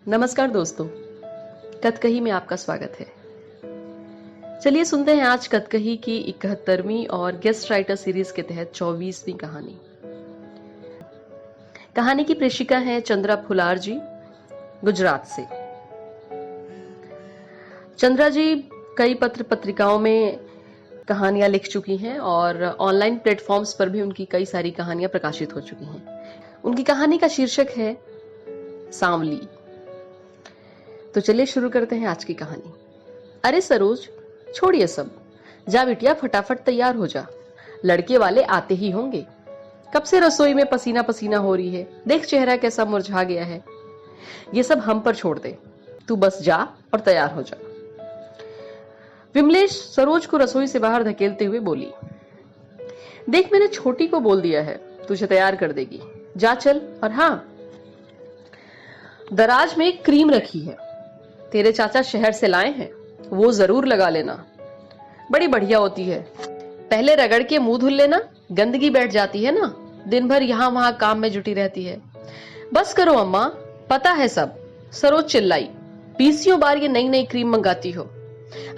नमस्कार दोस्तों, कथकही में आपका स्वागत है। चलिए सुनते हैं आज कथकही की 71वीं और गेस्ट राइटर सीरीज के तहत 24वीं कहानी। कहानी की प्रेषिका है चंद्रा फुलार जी, गुजरात से। चंद्रा जी कई पत्र पत्रिकाओं में कहानियां लिख चुकी हैं और ऑनलाइन प्लेटफॉर्म्स पर भी उनकी कई सारी कहानियां प्रकाशित हो चुकी हैं। उनकी कहानी का शीर्षक है सांवली। तो चलिए शुरू करते हैं आज की कहानी। अरे सरोज, छोड़िए सब, जा बिटिया फटाफट तैयार हो जा, लड़के वाले आते ही होंगे। कब से रसोई में पसीना पसीना हो रही है, देख चेहरा कैसा मुरझा गया है। ये सब हम पर छोड़ दे, तू बस जा और तैयार हो जा। विमलेश सरोज को रसोई से बाहर धकेलते हुए बोली, देख मैंने छोटी को बोल दिया है, तुझे तैयार कर देगी, जा चल। और हाँ, दराज में एक क्रीम रखी है, तेरे चाचा शहर से लाए हैं, वो जरूर लगा लेना, बड़ी बढ़िया होती है। पहले रगड़ के मुंह धुल लेना, गंदगी बैठ जाती है ना, दिन भर यहां वहां काम में जुटी रहती है। बस करो अम्मा, पता है सब। सरोज चिल्लाई, 20 बार ये नई नई क्रीम मंगाती हो।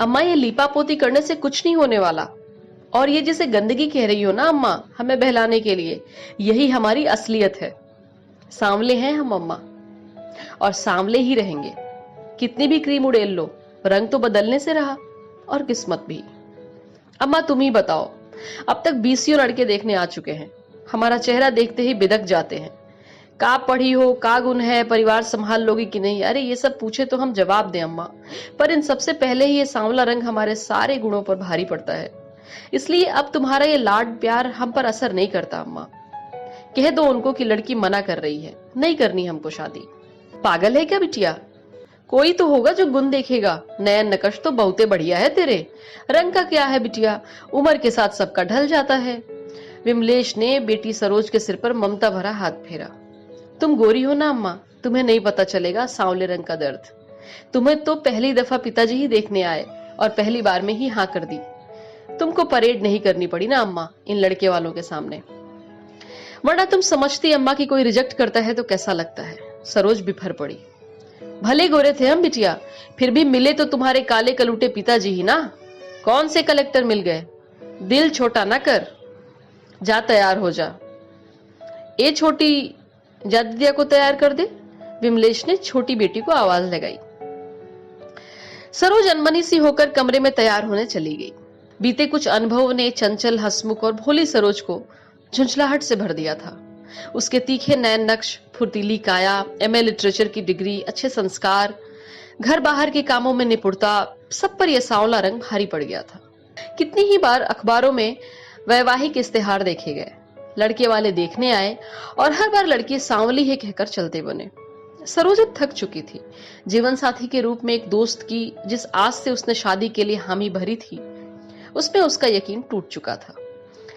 अम्मा ये लीपा पोती करने से कुछ नहीं होने वाला, और ये जिसे गंदगी कह रही हो ना अम्मा, हमें बहलाने के लिए, यही हमारी असलियत है। सांवले हैं हम अम्मा, और सांवले ही रहेंगे। कितनी भी क्रीम उड़ेल लो, रंग तो बदलने से रहा, और किस्मत भी। अम्मा तुम ही बताओ, अब तक 20 लड़के देखने आ चुके हैं, हमारा चेहरा देखते ही बिदक जाते हैं। का पढ़ी हो, का गुण है, परिवार संभाल लोगी कि नहीं, अरे ये सब पूछे तो हम जवाब दें अम्मा, पर इन सबसे पहले ही ये सांवला रंग हमारे सारे गुणों पर भारी पड़ता है, इसलिए अब तुम्हारा ये लाड प्यार हम पर असर नहीं करता अम्मा। कह दो उनको कि लड़की मना कर रही है, नहीं करनी हमको शादी। पागल है क्या बिटिया, कोई तो होगा जो गुण देखेगा। नयन नकश तो बहुते बढ़िया है तेरे, रंग का क्या है बिटिया, उम्र के साथ सबका ढल जाता है। विमलेश ने बेटी सरोज के सिर पर ममता भरा हाथ फेरा। तुम गोरी हो ना अम्मा, तुम्हें नहीं पता चलेगा सांवले रंग का दर्द। तुम्हें तो पहली दफा पिताजी ही देखने आए और पहली बार में ही हाँ कर दी। तुमको परेड नहीं करनी पड़ी ना अम्मा इन लड़के वालों के सामने, वरना तुम समझती अम्मा की कोई रिजेक्ट करता है तो कैसा लगता है। सरोज बिफर पड़ी, भले गोरे थे हम बिटिया, फिर भी मिले तो तुम्हारे काले कलूटे पिताजी ही ना, कौन से कलेक्टर मिल गए। दिल छोटा ना कर, जा तैयार हो जा। ए छोटी, जा दिदिया को तैयार कर दे, विमलेश ने छोटी बेटी को आवाज लगाई। सरोज अनमनी सी होकर कमरे में तैयार होने चली गई। बीते कुछ अनुभव ने चंचल, हंसमुख और भोली सरोज को झुंझलाहट से भर दिया था। उसके तीखे नयन नक्श, फुर्तीली काया, एमए लिटरेचर की डिग्री, अच्छे संस्कार, घर बाहर के कामों में निपुणता, सब पर यह सांवला रंग भारी पड़ गया था। कितनी ही बार अखबारों में वैवाहिक इस्तेहार देखे गए, लड़के वाले देखने आए और हर बार लड़की सांवली है कहकर चलते बने। सरोज अब थक चुकी थी। जीवन साथी के रूप में एक दोस्त की जिस आस से उसने शादी के लिए हामी भरी थी, उसमें उसका यकीन टूट चुका था।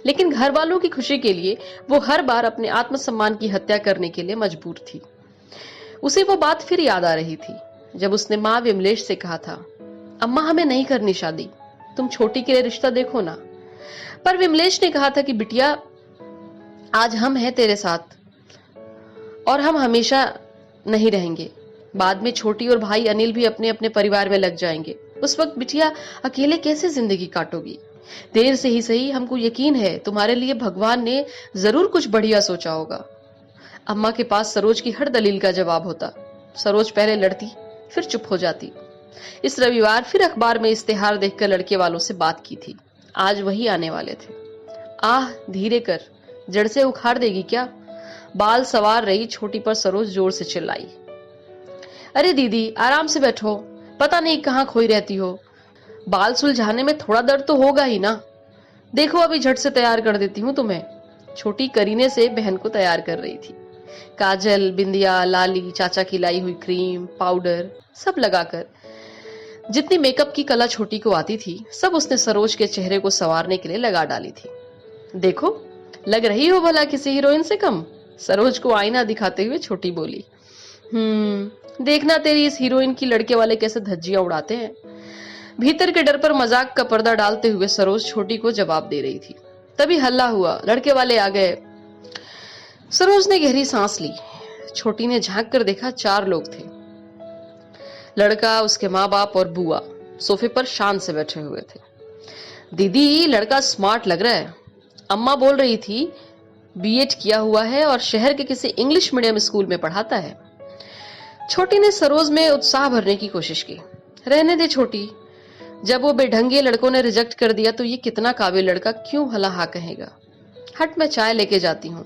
लेकिन घर वालों की खुशी के लिए वो हर बार अपने आत्मसम्मान की हत्या करने के लिए मजबूर थी। उसे वो बात फिर याद आ रही थी जब उसने माँ विमलेश से कहा था, अम्मा हमें नहीं करनी शादी, तुम छोटी के लिए रिश्ता देखो ना। पर विमलेश ने कहा था कि बिटिया आज हम हैं तेरे साथ और हम हमेशा नहीं रहेंगे, बाद में छोटी और भाई अनिल भी अपने अपने परिवार में लग जाएंगे, उस वक्त बिटिया अकेले कैसे जिंदगी काटोगी। देर से ही सही, हमको यकीन है तुम्हारे लिए भगवान ने जरूर कुछ बढ़िया सोचा होगा। अम्मा के पास सरोज की हर दलील का जवाब होता। सरोज पहले लड़ती फिर चुप हो जाती। इस रविवार फिर अखबार में इस्तेहार देखकर लड़के वालों से बात की थी, आज वही आने वाले थे। आह धीरे कर, जड़ से उखाड़ देगी क्या, बाल सवार रही छोटी पर सरोज जोर से चिल्लाई। अरे दीदी आराम से बैठो, पता नहीं कहाँ खोई रहती हो, बाल सुलझाने में थोड़ा दर्द तो होगा ही ना, देखो अभी झट से तैयार कर देती हूँ तुम्हें। छोटी करीने से बहन को तैयार कर रही थी। काजल, बिंदिया, लाली, चाचा की लाई हुई क्रीम, पाउडर सब लगाकर जितनी मेकअप की कला छोटी को आती थी सब उसने सरोज के चेहरे को संवारने के लिए लगा डाली थी। देखो लग रही हो भला किसी हीरोइन से कम, सरोज को आईना दिखाते हुए छोटी बोली। देखना तेरी इस हीरोइन की लड़के वाले कैसे धज्जियां उड़ाते हैं। भीतर के डर पर मजाक का पर्दा डालते हुए सरोज छोटी को जवाब दे रही थी। तभी हल्ला हुआ, लड़के वाले आ गए। सरोज ने गहरी सांस ली। छोटी ने झांक कर देखा, 4 लोग थे। लड़का, उसके माँ बाप और बुआ सोफे पर शान से बैठे हुए थे। दीदी, लड़का स्मार्ट लग रहा है, अम्मा बोल रही थी। बीएड किया हुआ है और शहर के किसी इंग्लिश मीडियम स्कूल में पढ़ाता है। छोटी ने सरोज में उत्साह भरने की कोशिश की। रहने दे छोटी, जब वो बेढंगे लड़कों ने रिजेक्ट कर दिया तो ये कितना काबिल लड़का क्यों भला हाँ कहेगा। हट, मैं चाय लेके जाती हूँ,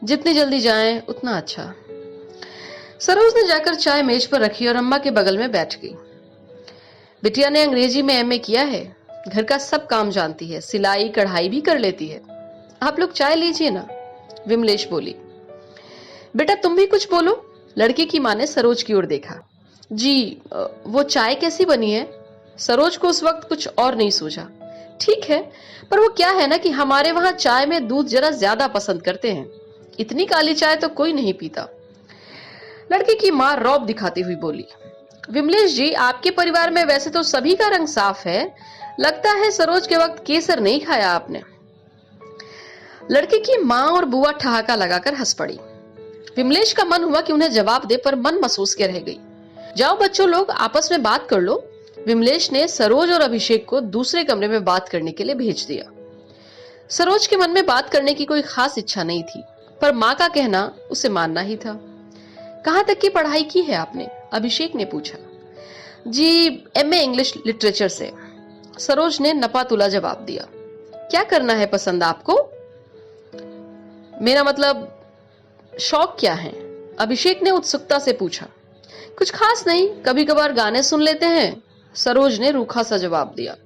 जितनी जल्दी जाएं उतना अच्छा। सरोज ने जाकर चाय मेज पर रखी और अम्मा के बगल में बैठ गई। बिटिया ने अंग्रेजी में एमए किया है, घर का सब काम जानती है, सिलाई कढ़ाई भी कर लेती है। आप लोग चाय लीजिए ना, विमलेश बोली। बेटा तुम भी कुछ बोलो, लड़के की माँ ने सरोज की ओर देखा। जी, वो चाय कैसी बनी है? सरोज को उस वक्त कुछ और नहीं सूझा। ठीक है, पर वो क्या है ना कि हमारे वहां चाय में दूध जरा ज्यादा पसंद करते हैं, इतनी काली चाय तो कोई नहीं पीता। लड़के की माँ रौब दिखाती हुई बोली। विमलेश जी, आपके परिवार में वैसे तो सभी का रंग साफ है, लगता है सरोज के वक्त केसर नहीं खाया आपने। लड़के की माँ और बुआ ठहाका लगाकर हंस पड़ी। विमलेश का मन हुआ कि उन्हें जवाब दे, पर मन महसूस के रह गई। जाओ बच्चों, लोग आपस में बात कर लो। विमलेश ने सरोज और अभिषेक को दूसरे कमरे में बात करने के लिए भेज दिया। सरोज के मन में बात करने की कोई खास इच्छा नहीं थी, पर माँ का कहना उसे मानना ही था। कहाँ तक की पढ़ाई की है आपने? अभिषेक ने पूछा। जी, एमए इंग्लिश लिटरेचर से, सरोज ने नपा तुला जवाब दिया। क्या करना है पसंद आपको? मेरा मतलब शौक क्या है? अभिषेक ने उत्सुकता से पूछा। कुछ खास नहीं, कभी कभार गाने सुन लेते हैं, सरोज ने रूखा सा जवाब दिया।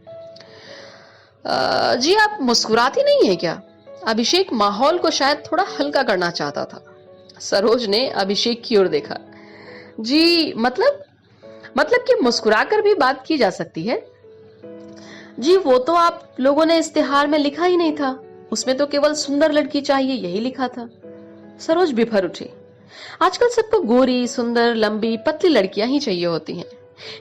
जी, आप मुस्कुराती नहीं है क्या? अभिषेक माहौल को शायद थोड़ा हल्का करना चाहता था। सरोज ने अभिषेक की ओर देखा। जी, मतलब कि मुस्कुराकर भी बात की जा सकती है। जी, वो तो आप लोगों ने इस्तेहार में लिखा ही नहीं था, उसमें तो केवल सुंदर लड़की चाहिए यही लिखा था। सरोज बिफर उठी। आजकल सबको गोरी, सुंदर, लंबी, पतली लड़कियां ही चाहिए होती हैं।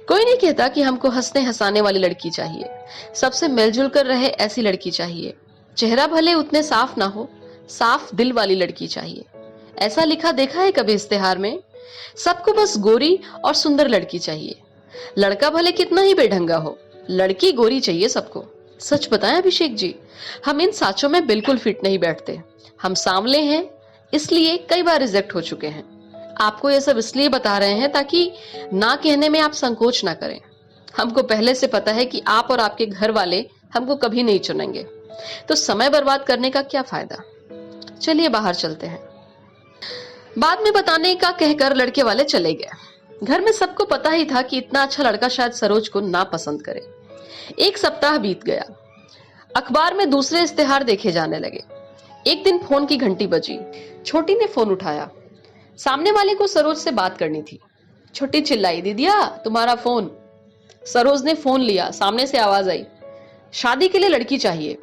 कोई नहीं कहता कि हमको हंसने हंसाने वाली लड़की चाहिए, सबसे मिलजुल कर रहे ऐसी लड़की चाहिए। चेहरा भले उतने साफ ना हो, साफ दिल वाली लड़की चाहिए। ऐसा लिखा देखा है कभी इस्तेहार में? सबको बस गोरी और सुंदर लड़की चाहिए, लड़का भले कितना ही बेढंगा हो, लड़की गोरी चाहिए सबको। सच बताएं अभिषेक जी, हम इन साचों में बिल्कुल फिट नहीं बैठते। हम सांवले हैं, इसलिए कई बार रिजेक्ट हो चुके हैं। आपको यह सब इसलिए बता रहे हैं ताकि ना कहने में आप संकोच ना करें। हमको पहले से पता है कि आप और आपके घर वाले हमको कभी नहीं चुनेंगे, तो समय बर्बाद करने का क्या फायदा। चलिए बाहर चलते हैं। बाद में बताने का कहकर लड़के वाले चले गए। घर में सबको पता ही था कि इतना अच्छा लड़का शायद सरोज को ना पसंद करे। एक सप्ताह बीत गया। अखबार में दूसरे इस्तेहार देखे जाने लगे। एक दिन फोन की घंटी बजी। छोटी ने फोन उठाया। सामने वाले को सरोज से बात करनी थी। छोटी चिल्लाई, दीदिया तुम्हारा फोन। सरोज ने फोन लिया। सामने से आवाज आई, शादी के लिए लड़की चाहिए,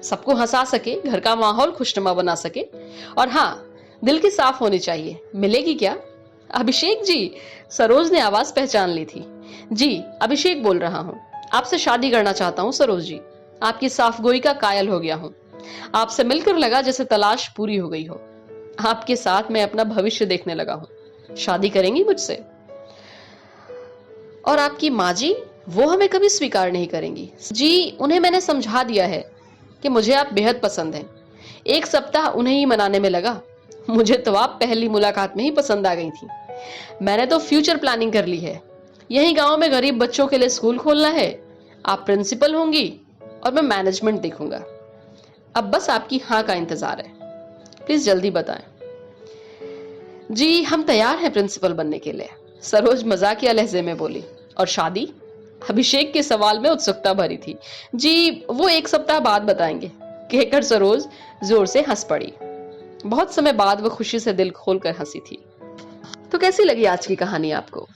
सबको हंसा सके, घर का माहौल खुशनुमा बना सके, और हाँ, दिल की साफ होनी चाहिए। मिलेगी क्या? अभिषेक जी, सरोज ने आवाज पहचान ली थी। जी, अभिषेक बोल रहा हूँ, आपसे शादी करना चाहता हूँ सरोज जी। आपकी साफगोई का कायल हो गया हूँ। आपसे मिलकर लगा जैसे तलाश पूरी हो गई हो। आपके साथ मैं अपना भविष्य देखने लगा हूँ। शादी करेंगी मुझसे? और आपकी माँ जी, वो हमें कभी स्वीकार नहीं करेंगी। जी, उन्हें मैंने समझा दिया है कि मुझे आप बेहद पसंद हैं। एक सप्ताह उन्हें ही मनाने में लगा। मुझे तो आप पहली मुलाकात में ही पसंद आ गई थी। मैंने तो फ्यूचर प्लानिंग कर ली है। यही गांव में गरीब बच्चों के लिए स्कूल खोलना है। आप प्रिंसिपल होंगी और मैं मैनेजमेंट देखूंगा। अब बस आपकी हाँ का इंतजार है, प्लीज जल्दी बताएं। जी, हम तैयार हैं प्रिंसिपल बनने के लिए, सरोज मजाकिया लहजे में बोली। और शादी? अभिषेक के सवाल में उत्सुकता भरी थी। जी, वो एक सप्ताह बाद बताएंगे, कहकर सरोज जोर से हंस पड़ी। बहुत समय बाद वह खुशी से दिल खोलकर हंसी थी। तो कैसी लगी आज की कहानी आपको?